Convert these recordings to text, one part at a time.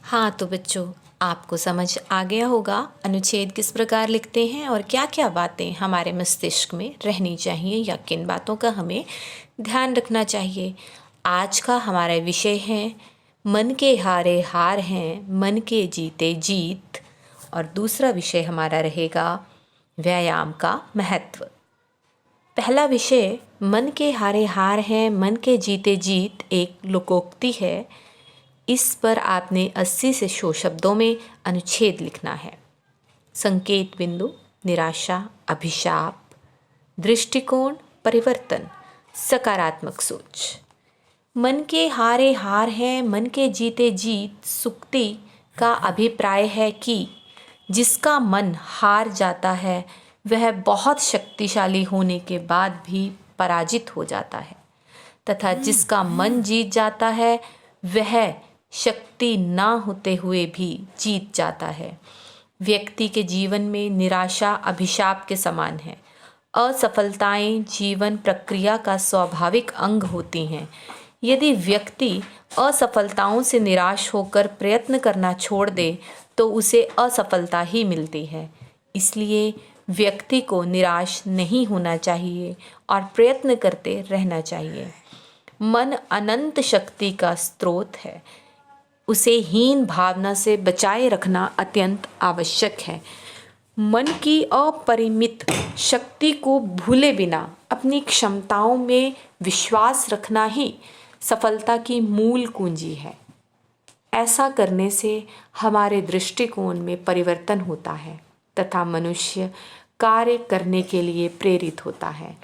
हाँ तो बच्चों, आपको समझ आ गया होगा अनुच्छेद किस प्रकार लिखते हैं और क्या क्या बातें हमारे मस्तिष्क में रहनी चाहिए या किन बातों का हमें ध्यान रखना चाहिए। आज का हमारा विषय है मन के हारे हार हैं, मन के जीते जीत। और दूसरा विषय हमारा रहेगा व्यायाम का महत्व। पहला विषय मन के हारे हार हैं, मन के जीते जीत एक लोकोक्ति है। इस पर आपने 80 से 100 शब्दों में अनुच्छेद लिखना है। संकेत बिंदु, निराशा, अभिशाप, दृष्टिकोण, परिवर्तन, सकारात्मक सोच। मन के हारे हार हैं, मन के जीते जीत सूक्ति का अभिप्राय है कि जिसका मन हार जाता है वह बहुत शक्तिशाली होने के बाद भी पराजित हो जाता है, तथा जिसका मन जीत जाता है वह शक्ति ना होते हुए भी जीत जाता है। व्यक्ति के जीवन में निराशा अभिशाप के समान है। असफलताएं जीवन प्रक्रिया का स्वाभाविक अंग होती हैं। यदि व्यक्ति असफलताओं से निराश होकर प्रयत्न करना छोड़ दे तो उसे असफलता ही मिलती है। इसलिए व्यक्ति को निराश नहीं होना चाहिए और प्रयत्न करते रहना चाहिए। मन अनंत शक्ति का स्रोत है। उसे हीन भावना से बचाए रखना अत्यंत आवश्यक है। मन की अपरिमित शक्ति को भूले बिना अपनी क्षमताओं में विश्वास रखना ही सफलता की मूल कुंजी है। ऐसा करने से हमारे दृष्टिकोण में परिवर्तन होता है तथा मनुष्य कार्य करने के लिए प्रेरित होता है।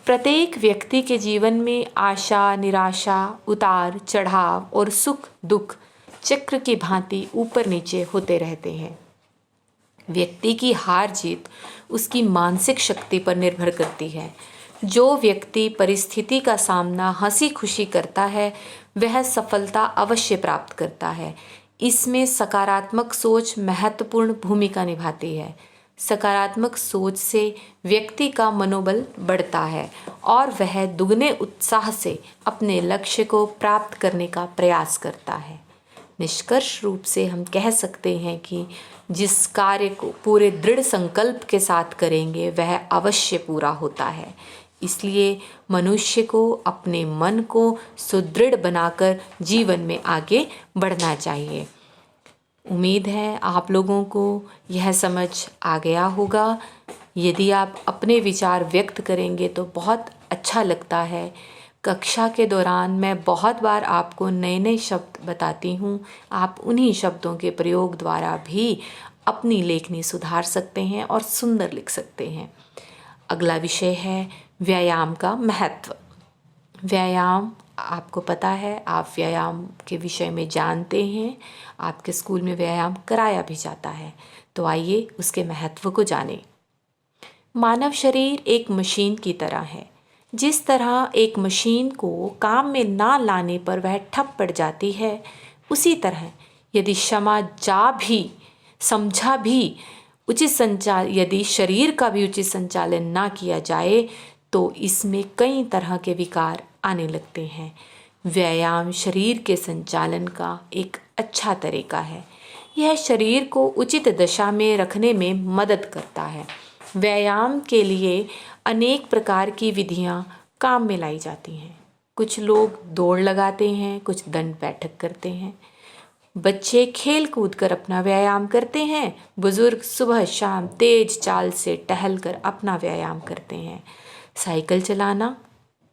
प्रत्येक व्यक्ति के जीवन में आशा, निराशा, उतार चढ़ाव और सुख दुख चक्र की भांति ऊपर नीचे होते रहते हैं। व्यक्ति की हार जीत उसकी मानसिक शक्ति पर निर्भर करती है। जो व्यक्ति परिस्थिति का सामना हंसी खुशी करता है वह सफलता अवश्य प्राप्त करता है। इसमें सकारात्मक सोच महत्वपूर्ण भूमिका निभाती है। सकारात्मक सोच से व्यक्ति का मनोबल बढ़ता है और वह दुगने उत्साह से अपने लक्ष्य को प्राप्त करने का प्रयास करता है। निष्कर्ष रूप से हम कह सकते हैं कि जिस कार्य को पूरे दृढ़ संकल्प के साथ करेंगे वह अवश्य पूरा होता है। इसलिए मनुष्य को अपने मन को सुदृढ़ बनाकर जीवन में आगे बढ़ना चाहिए। उम्मीद है आप लोगों को यह समझ आ गया होगा। यदि आप अपने विचार व्यक्त करेंगे तो बहुत अच्छा लगता है। कक्षा के दौरान मैं बहुत बार आपको नए नए शब्द बताती हूँ। आप उन्हीं शब्दों के प्रयोग द्वारा भी अपनी लेखनी सुधार सकते हैं और सुंदर लिख सकते हैं। अगला विषय है व्यायाम का महत्व। व्यायाम, आपको पता है, आप व्यायाम के विषय में जानते हैं। आपके स्कूल में व्यायाम कराया भी जाता है। तो आइए उसके महत्व को जानें। मानव शरीर एक मशीन की तरह है। जिस तरह एक मशीन को काम में ना लाने पर वह ठप पड़ जाती है, उसी तरह यदि क्षमा जा भी समझा भी यदि शरीर का भी उचित संचालन ना किया जाए तो इसमें कई तरह के विकार आने लगते हैं। व्यायाम शरीर के संचालन का एक अच्छा तरीका है। यह शरीर को उचित दशा में रखने में मदद करता है। व्यायाम के लिए अनेक प्रकार की विधियां काम में लाई जाती हैं। कुछ लोग दौड़ लगाते हैं, कुछ दंड बैठक करते हैं। बच्चे खेल कूद कर अपना व्यायाम करते हैं। बुजुर्ग सुबह शाम तेज चाल से टहलकर अपना व्यायाम करते हैं। साइकिल चलाना,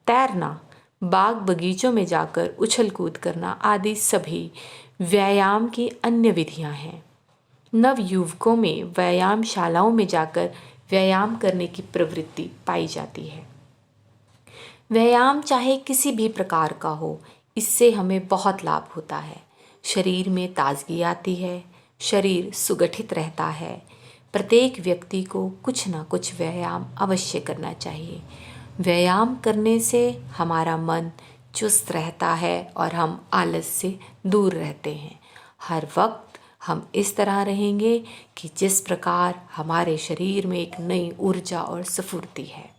तैरना, बाग बगीचों में जाकर उछल कूद करना आदि सभी व्यायाम की अन्य विधियां हैं। नवयुवकों में व्यायाम शालाओं में जाकर व्यायाम करने की प्रवृत्ति पाई जाती है। व्यायाम चाहे किसी भी प्रकार का हो, इससे हमें बहुत लाभ होता है। शरीर में ताजगी आती है, शरीर सुगठित रहता है। प्रत्येक व्यक्ति को कुछ ना कुछ व्यायाम अवश्य करना चाहिए। व्यायाम करने से हमारा मन चुस्त रहता है और हम आलस से दूर रहते हैं। हर वक्त हम इस तरह रहेंगे कि जिस प्रकार हमारे शरीर में एक नई ऊर्जा और स्फूर्ति है।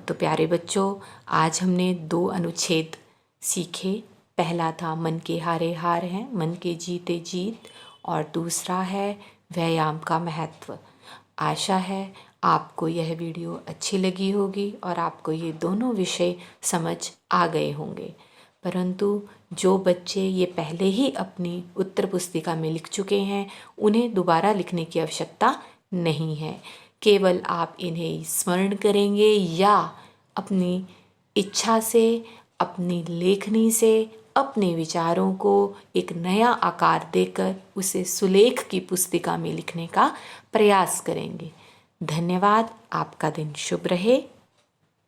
तो प्यारे बच्चों, आज हमने 2 अनुच्छेद सीखे। पहला था मन के हारे हार हैं, मन के जीते जीत, और दूसरा है व्यायाम का महत्व। आशा है आपको यह वीडियो अच्छी लगी होगी और आपको ये दोनों विषय समझ आ गए होंगे। परंतु जो बच्चे ये पहले ही अपनी उत्तर पुस्तिका में लिख चुके हैं, उन्हें दोबारा लिखने की आवश्यकता नहीं है। केवल आप इन्हें स्मरण करेंगे या अपनी इच्छा से, अपनी लेखनी से अपने विचारों को एक नया आकार देकर उसे सुलेख की पुस्तिका में लिखने का प्रयास करेंगे। धन्यवाद। आपका दिन शुभ रहे।